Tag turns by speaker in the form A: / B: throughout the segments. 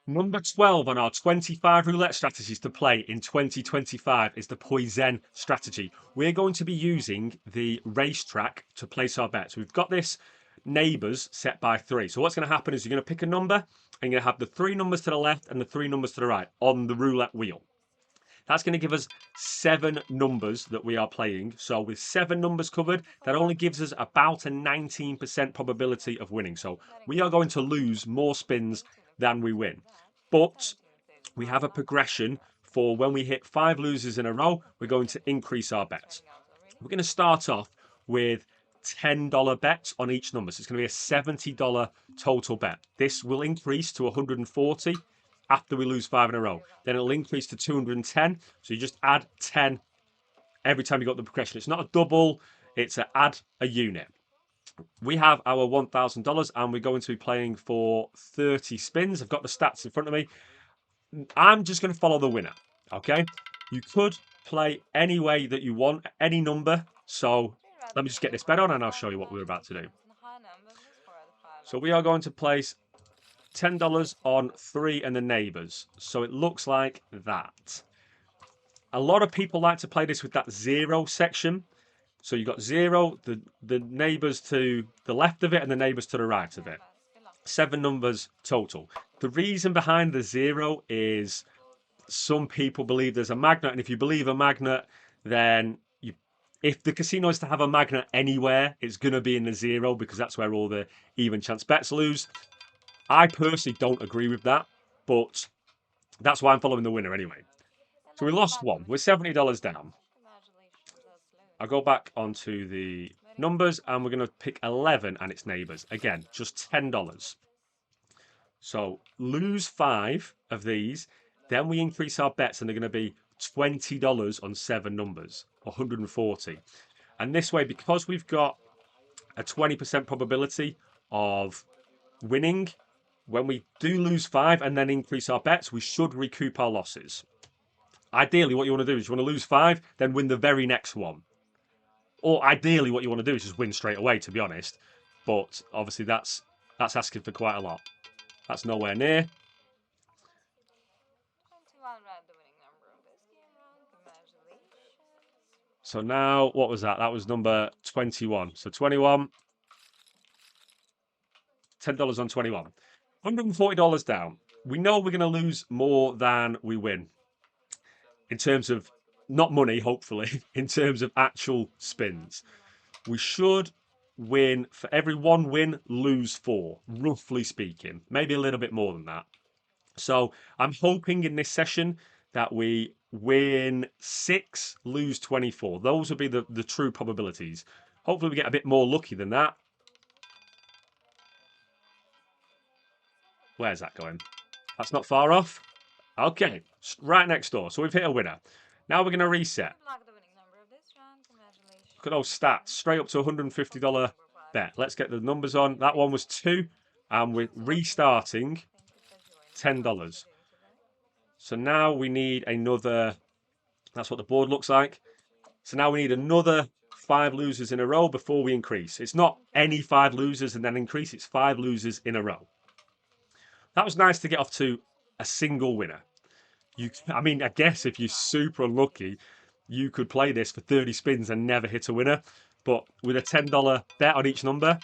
A: Number 12 on our 25 roulette strategies to play in 2025 is the Poison strategy. We're going to be using the racetrack to place our bets. We've got this neighbours set by 3. So what's going to happen is you're going to pick a number and you're going to have the 3 numbers to the left and the 3 numbers to the right on the roulette wheel. That's going to give us 7 numbers that we are playing. So with 7 numbers covered, that only gives us about a 19% probability of winning. So we are going to lose more spins than we win. But we have a progression for when we hit 5 losers in a row, we're going to increase our bets. We're going to start off with $10 bets on each number. So it's going to be a $70 total bet. This will increase to 140 after we lose 5 in a row. Then it'll increase to 210. So you just add 10 every time you got the progression. It's not a double, it's a add a unit. We have our $1,000 and we're going to be playing for 30 spins. I've got the stats in front of me. I'm just going to follow the winner, okay? You could play any way that you want, any number. So let me just get this bet on and I'll show you what we're about to do. So we are going to place $10 on 3 and the neighbours. So it looks like that. A lot of people like to play this with that 0 section. So you've got 0, the neighbours to the left of it and the neighbours to the right of it. 7 numbers total. The reason behind the 0 is some people believe there's a magnet, and if you believe a magnet, then if the casino is to have a magnet anywhere, it's going to be in the 0 because that's where all the even chance bets lose. I personally don't agree with that, but that's why I'm following the winner anyway. So we lost 1. We're $70 down. I'll go back onto the numbers and we're going to pick 11 and its neighbours. Again, just $10. So lose 5 of these, then we increase our bets and they're going to be $20 on 7 numbers, 140. And this way, because we've got a 20% probability of winning, when we do lose 5 and then increase our bets, we should recoup our losses. Ideally, what you want to do is you want to lose 5, then win the very next one. Or ideally, what you want to do is just win straight away, to be honest. But obviously, that's asking for quite a lot. That's nowhere near. So now, what was that? That was number 21. So 21, $10 on 21. $140 down. We know we're going to lose more than we win. In terms of, not money, hopefully, in terms of actual spins. We should win, for every 1 win, lose 4, roughly speaking. Maybe a little bit more than that. So I'm hoping in this session that we win 6, lose 24. Those would be the true probabilities. Hopefully we get a bit more lucky than that. Where's that going? That's not far off. Okay, right next door. So we've hit a winner. Now we're going to reset. Look at those stats. Straight up to $150 bet. Let's get the numbers on. That one was 2. And we're restarting $10. So now we need another. That's what the board looks like. So now we need another 5 losers in a row before we increase. It's not any 5 losers and then increase. It's 5 losers in a row. That was nice to get off to a single winner. I mean, I guess if you're super unlucky, you could play this for 30 spins and never hit a winner. But with a $10 bet on each number,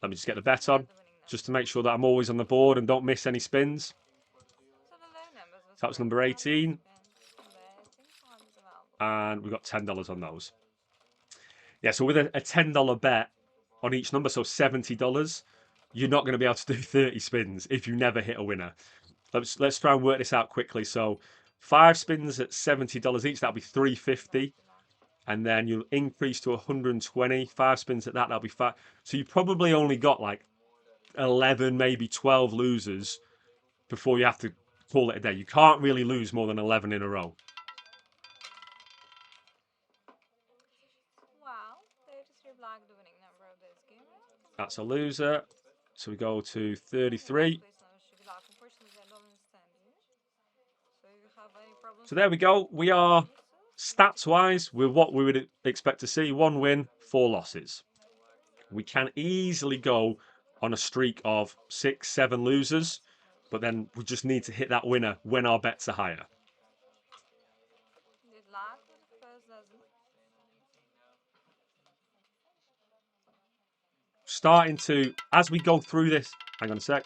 A: let me just get the bet on, just to make sure that I'm always on the board and don't miss any spins. So that was number 18. And we got $10 on those. Yeah, so with a $10 bet on each number, so $70, you're not going to be able to do 30 spins if you never hit a winner. Let's try and work this out quickly. So 5 spins at $70 each, that'll be $350. And then you'll increase to 120. 5 spins at that, that'll be 5. So you probably only got like 11, maybe 12 losers before you have to call it a day. You can't really lose more than 11 in a row. That's a loser. So we go to 33. So there we go. We are, stats-wise, we're what we would expect to see. 1 win, 4 losses. We can easily go on a streak of 6, 7 losers, but then we just need to hit that winner when our bets are higher.
B: Good luck with the first dozen.
A: Starting to, as we go through this, hang on a sec.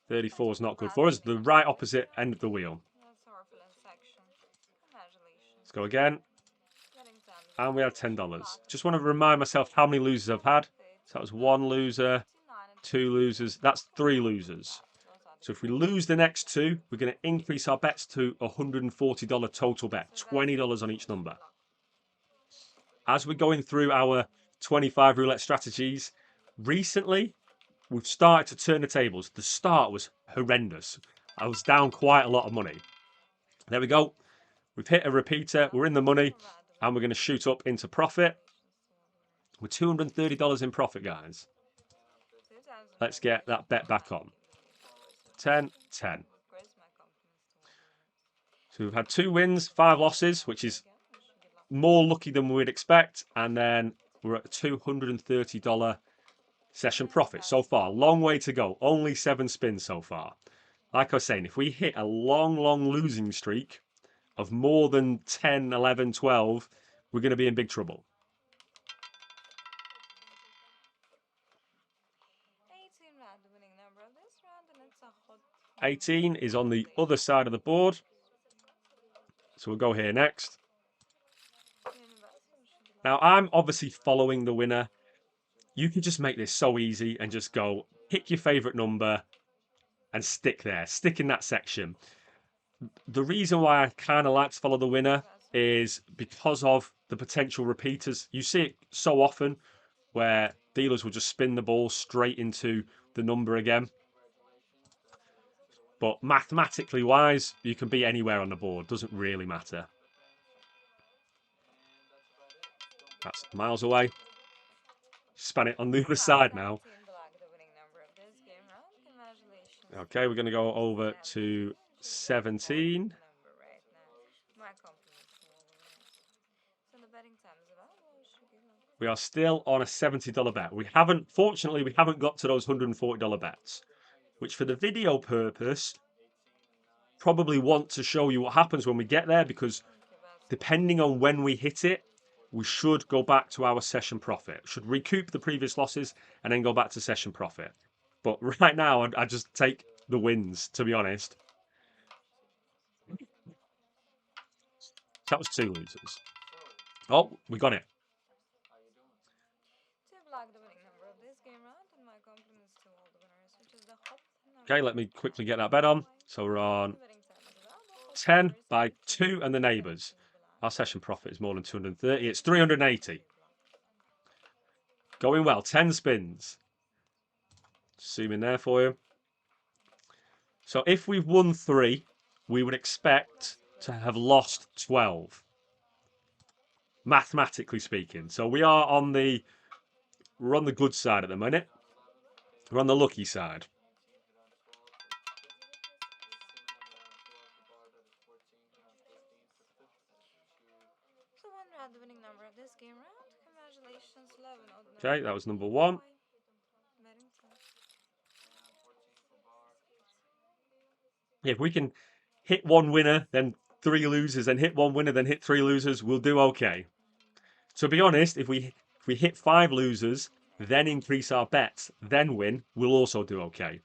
A: 34 is not good for us. The right opposite end of the wheel.
B: That's our film section. Congratulations.
A: Let's go again.
B: Getting time.
A: And we had $10. Just want to remind myself how many losers I've had. So that was 1 loser, 2 losers. That's 3 losers. So if we lose the next 2, we're going to increase our bets to $140 total bet, $20 on each number. As we're going through our 25 roulette strategies, recently we've started to turn the tables. The start was horrendous. I was down quite a lot of money. There we go. We've hit a repeater. We're in the money, and we're going to shoot up into profit. We're $230 in profit, guys. Let's get that bet back on. 10, 10. So we've had 2 wins, 5 losses, which is more lucky than we'd expect. And then we're at a $230 session profit so far. Long way to go. Only 7 spins so far. Like I was saying, if we hit a long, long losing streak of more than 10, 11, 12, we're going to be in big trouble. 18 is on the other side of the board. So we'll go here next. Now, I'm obviously following the winner. You can just make this so easy and just go, pick your favourite number and stick there. Stick in that section. The reason why I kind of like to follow the winner is because of the potential repeaters. You see it so often where dealers will just spin the ball straight into the number again. But mathematically wise, you can be anywhere on the board. Doesn't really matter. That's miles away. Span it on the other side now. Okay, we're going to go over to 17. We are still on a $70 bet. Fortunately, we haven't got to those $140 bets, which for the video purpose, probably want to show you what happens when we get there, because depending on when we hit it, we should go back to our session profit. Should recoup the previous losses and then go back to session profit. But right now, I just take the wins, to be honest. That was 2 losers. Oh, we got it. Okay, let me quickly get that bet on. So we're on 10 by 2 and the neighbours. Our session profit is more than 230. It's 380. Going well. 10 spins. Zoom in there for you. So if we've won 3, we would expect to have lost 12. Mathematically speaking. So we're on the good side at the minute. We're on the lucky side. Okay, that was number 1. If we can hit 1 winner, then 3 losers, then hit 1 winner, then hit 3 losers, we'll do okay. To be honest, if we hit 5 losers, then increase our bets, then win, we'll also do okay.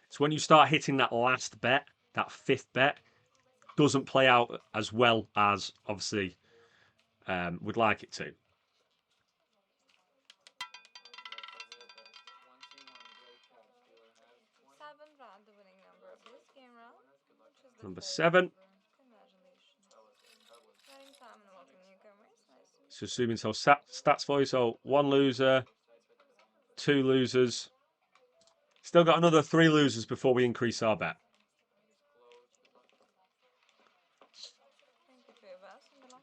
A: So when you start hitting that last bet, that 5th bet, doesn't play out as well as obviously would like it to. Number 7. So assuming so stats for you. So 1 loser, 2 losers. Still got another 3 losers before we increase our bet.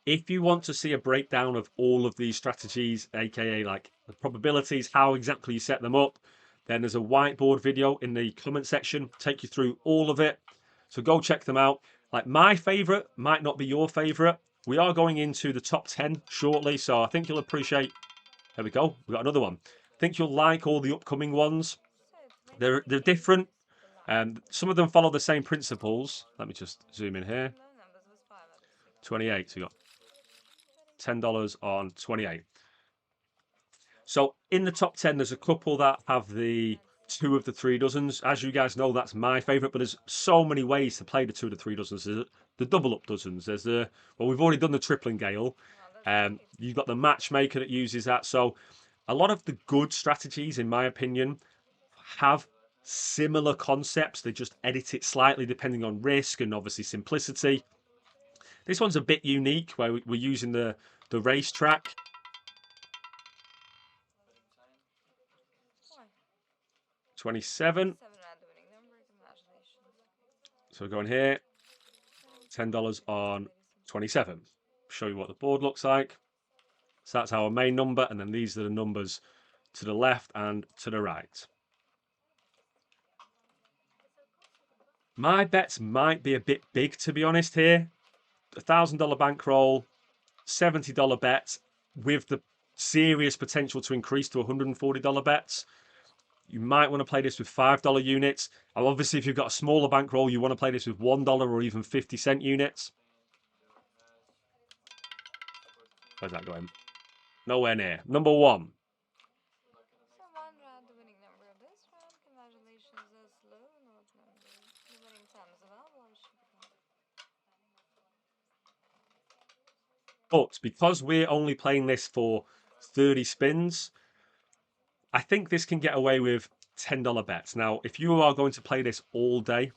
A: If you want to see a breakdown of all of these strategies, aka like the probabilities, how exactly you set them up, then there's a whiteboard video in the comment section, take you through all of it. So go check them out. Like my favorite might not be your favorite. We are going into the top 10 shortly, so I think you'll appreciate There we go. We've got another one. I think you'll like all the upcoming ones.
B: So it
A: They're
B: makes
A: different.
B: the last.
A: Some of them follow the same principles. Let me just zoom in here.
B: No numbers with 5 at the 6.
A: 28. So you got $10 on 28. So in the top 10, there's a couple that have the two of the three dozens. As you guys know, that's my favorite, but there's so many ways to play the two of the three dozens. There's the double up dozens. There's well, we've already done the tripling gale.
B: Well, that's great.
A: You've got the matchmaker that uses that. So a lot of the good strategies, in my opinion, have similar concepts. They just edit it slightly depending on risk and obviously simplicity. This one's a bit unique where we're using the racetrack.
B: Why?
A: 27.
B: 7 at the winning number. Congratulations.
A: So we're going here. $10 on 27. Show you what the board looks like. So that's our main number, and then these are the numbers to the left and to the right. My bets might be a bit big, to be honest, here. $1,000 bankroll, $70 bets with the serious potential to increase to $140 bets. You might want to play this with $5 units. And obviously, if you've got a smaller bankroll, you want to play this with $1 or even 50-cent units. Where's that going? Nowhere near. Number one.
B: So 1 at the winning number of this round. Congratulations. A slow note number. The winning time is available. It should become.
A: But because we're only playing this for 30 spins, I think this can get away with $10 bets. Now, if you are going to play this all day,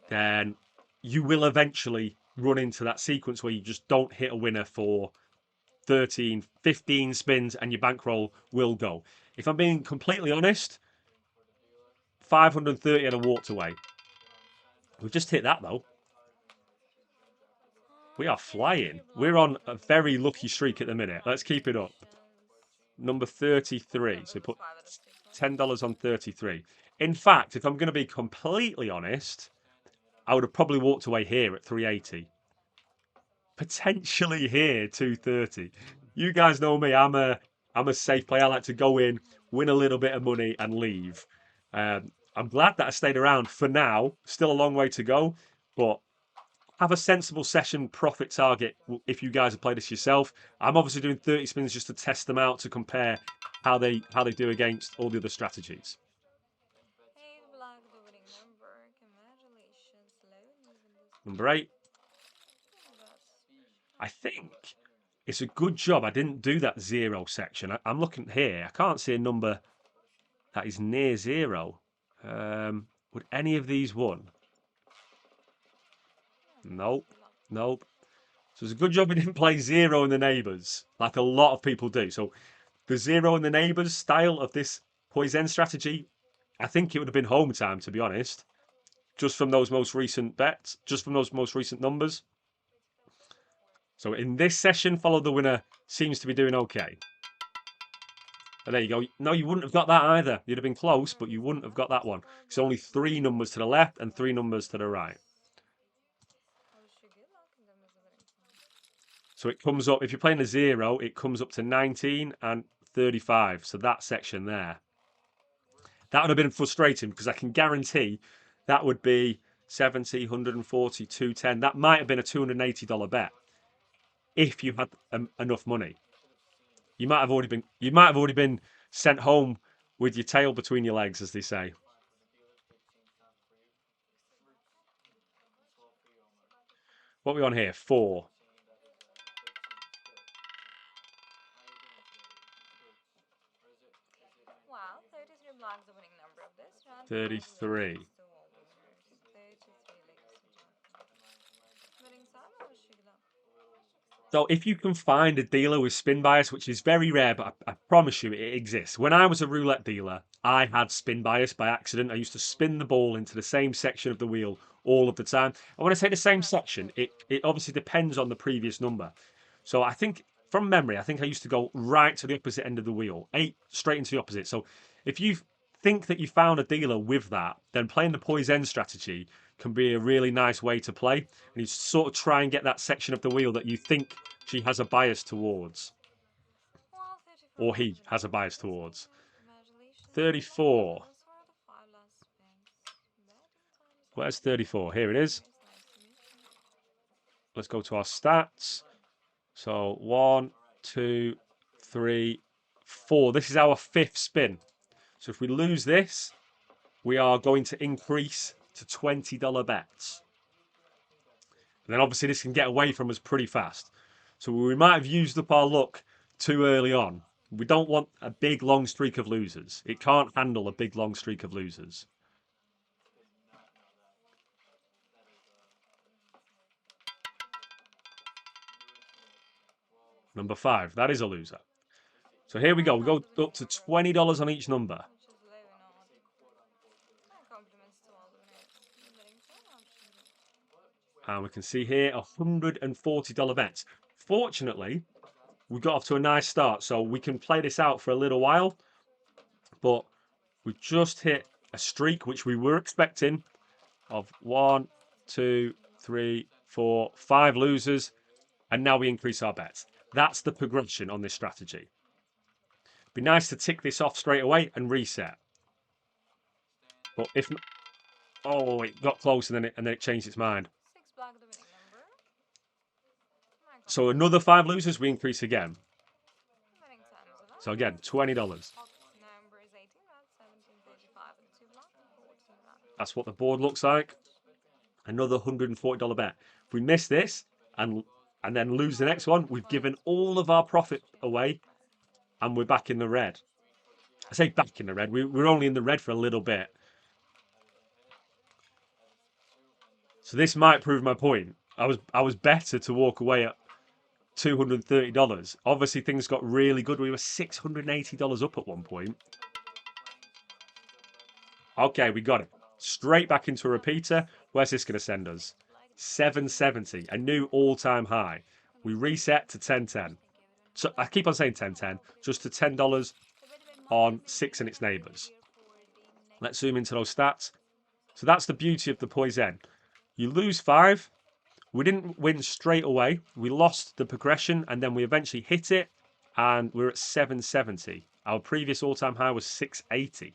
A: then you will eventually run into that sequence where you just don't hit a winner for 13, 15 spins and your bankroll will go. If I'm being completely honest, 530 and I walked away. We've just hit that though. We are flying. We're on a very lucky streak at the minute. Let's keep it up. Number 33. So put $10 on 33. In fact, if I'm going to be completely honest, I would have probably walked away here at 380. Potentially here 230. You guys know me. I'm a safe player. I like to go in, win a little bit of money, and leave. I'm glad that I stayed around for now. Still a long way to go, but have a sensible session profit target if you guys have played this yourself. I'm obviously doing 30 spins just to test them out to compare how they do against all the other strategies.
B: 8 black, the winning number. Congratulations. Low and even this.
A: Number 8. I think it's a good job I didn't do that zero section. I'm looking here. I can't see a number that is near zero. Would any of these won? Nope. Nope. So it's a good job we didn't play zero in the neighbours, like a lot of people do. So the zero in the neighbours style of this Poison strategy, I think it would have been home time, to be honest. Just from those most recent bets, just from those most recent numbers. So in this session, follow the winner seems to be doing okay. And there you go. No, you wouldn't have got that either. You'd have been close, but you wouldn't have got that one. It's only 3 numbers to the left and 3 numbers to the right. So it comes up, if you're playing a 0, it comes up to 19 and 35. So that section there. That would have been frustrating because I can guarantee that would be 70, 140, 210. That might have been a $280 bet if you had enough money. You might have already been sent home with your tail between your legs, as they say. What are we on here? 4.
B: Wow, 33 blocks, the winning number of this round.
A: 33.
B: Congratulations to all winners. 33, ladies and gentlemen. Winning time, I wish you good luck.
A: So if you can find a dealer with spin bias, which is very rare, but I promise you it exists. When I was a roulette dealer, I had spin bias by accident. I used to spin the ball into the same section of the wheel all of the time. And when I say the same section, it obviously depends on the previous number. So I think, from memory, I think I used to go right to the opposite end of the wheel, 8 straight into the opposite. So if you think that you found a dealer with that, then playing the Poison strategy can be a really nice way to play. And you sort of try and get that section of the wheel that you think she has a bias towards.
B: Well, 34
A: or he has a bias towards.
B: Congratulations.
A: 34.
B: Those were the 5 last spins. Betting time is
A: Where's
B: up.
A: 34? Here it is.
B: It's nice to meet you.
A: Let's go to our stats. So 1, 2, 3, 4. This is our 5th spin. So if we lose this, we are going to increase to $20 bets. And then obviously this can get away from us pretty fast. So we might have used up our luck too early on. We don't want a big long streak of losers. It can't handle a big long streak of losers. Number 5, that is a loser. So here we go. We go up to $20 on each number.
B: Which is low and odd. And compliments to all the winners. The betting time option.
A: And we can see here $140 bets. Fortunately, we got off to a nice start, so we can play this out for a little while. But we just hit a streak, which we were expecting, of 1, 2, 3, 4, 5 losers. And now we increase our bets. That's the progression on this strategy. Be nice to tick this off straight away and reset. But if not, oh, it got close and then it changed its mind.
B: 6 black, the winning number.
A: So another 5 losers, we increase again.
B: Betting time is up.
A: So again, $20.
B: Hot number is 18 rats, 1735 and 2 black, 14 rats.
A: That's what the board looks like. Another $140 bet. If we miss this and then lose the next one, we've given all of our profit away and we're back in the red. I say back in the red. We're only in the red for a little bit. So this might prove my point. I was better to walk away at $230. Obviously, things got really good. We were $680 up at one point. Okay, we got it. Straight back into a repeater. Where's this going to send us? 770, a new all-time high. We reset to 1010. So I keep on saying 1010, just to $10 on 6 and its neighbours. Let's zoom into those stats. So that's the beauty of the Poison. You lose 5. We didn't win straight away. We lost the progression and then we eventually hit it and we're at 770. Our previous all-time high was 680.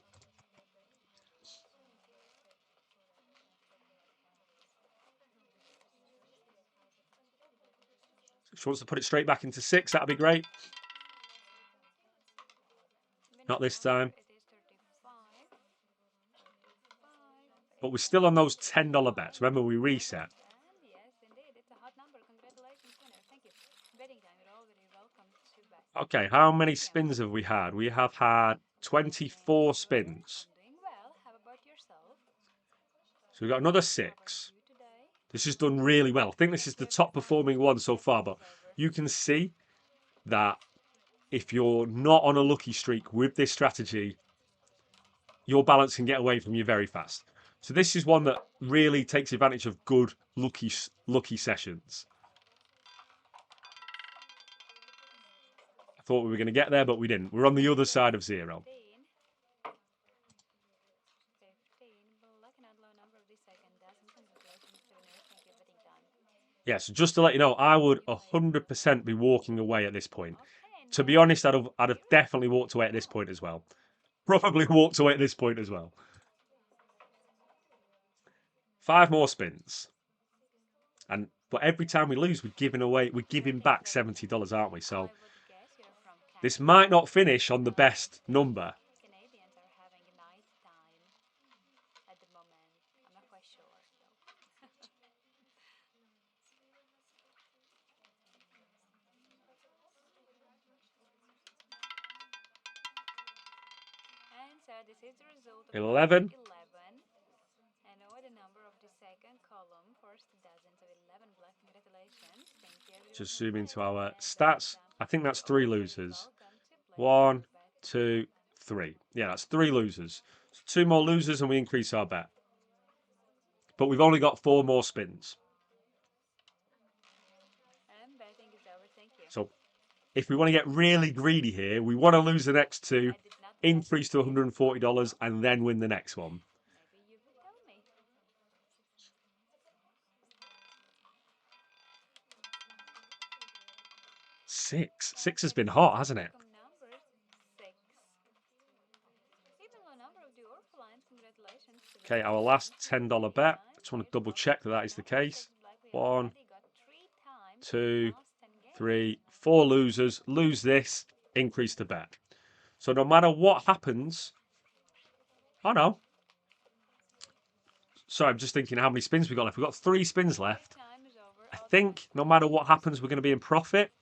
A: If she wants to put it straight back into 6, that'd be great. Not this time. But we're still on those $10 bets. Remember, we reset. Okay, how many spins have we had? We have had 24 spins. So we've got another 6. This has done really well. I think this is the top performing one so far, but you can see that if you're not on a lucky streak with this strategy, your balance can get away from you very fast. So this is one that really takes advantage of good lucky sessions. I thought we were going to get there, but we didn't. We're on the other side of 0. Yeah, so just to let you know, I would 100% be walking away at this point. To be honest, I'd have definitely walked away at this point as well. Probably walked away at this point as well. 5 more spins. But every time we lose, we're giving back $70, aren't we? So this might not finish on the best number.
B: So this is the result of
A: 11.
B: 11. And know the number of the second column, first dozen, so 11 black. Congratulations. Thank you.
A: Just zoom into our stats. I think that's 3 losers. 1, 2, 3. Yeah, that's 3 losers. So 2 more losers and we increase our bet. But we've only got 4 more spins.
B: And betting is over. Thank you.
A: So if we want to get really greedy here, we want to lose the next 2, increase to $140 and then win the next one.
B: Maybe you would tell me.
A: 6 has been hot, hasn't it? Okay, our last $10 bet. I just want to double check that that is the case. 1, 2, 3, 4 losers. Lose this, increase the bet. So no matter what happens... Oh, no. Sorry, I'm just thinking how many spins we got left. We've got 3 spins left. I think no matter what happens, we're going to be in profit.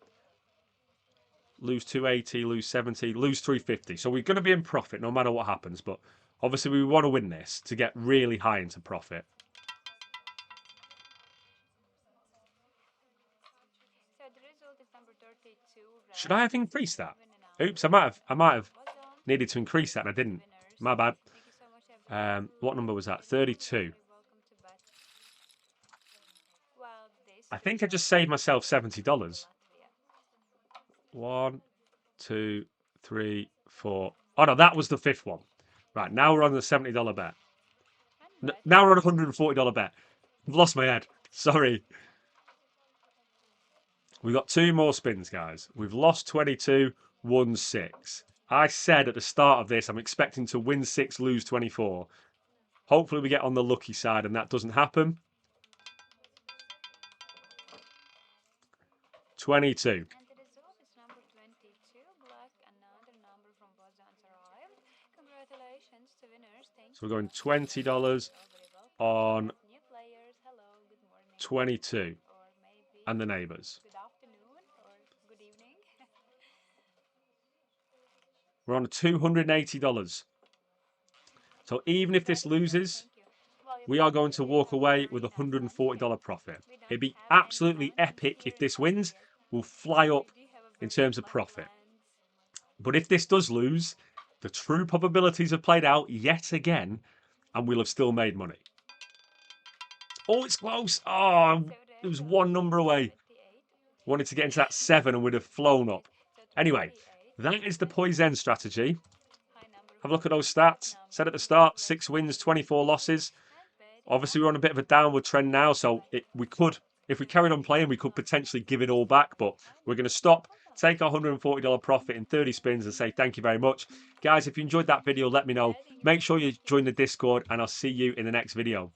A: Lose 280, lose 70, lose 350. So we're going to be in profit no matter what happens. But obviously we want to win this to get really high into profit. Should I have increased that? Oops, I might have needed to increase that and I didn't. My bad. What number was that? 32. I think I just saved myself $70. 1, 2, 3, 4. Oh no, that was the 5th one. Right, now we're on the $70 bet. Now we're on a $140 bet. I've lost my head. Sorry. We've got 2 more spins, guys. We've lost 22, won 6. I said at the start of this, I'm expecting to win 6, lose 24. Hopefully we get on the lucky side and that doesn't happen. 22. So we're going $20 on 22 and the neighbours. We're on $280. So even if this loses, we are going to walk away with a $140 profit. It'd be absolutely epic if this wins. We'll fly up in terms of profit. But if this does lose, the true probabilities have played out yet again, and we'll have still made money. Oh, it's close. Oh, it was 1 number away. Wanted to get into that 7 and we'd have flown up. Anyway, that is the Poison strategy. Have a look at those stats. Said at the start, 6 wins, 24 losses. Obviously, we're on a bit of a downward trend now, so we could, if we carried on playing, we could potentially give it all back, but we're going to stop, take our $140 profit in 30 spins and say thank you very much. Guys, if you enjoyed that video, let me know. Make sure you join the Discord, and I'll see you in the next video.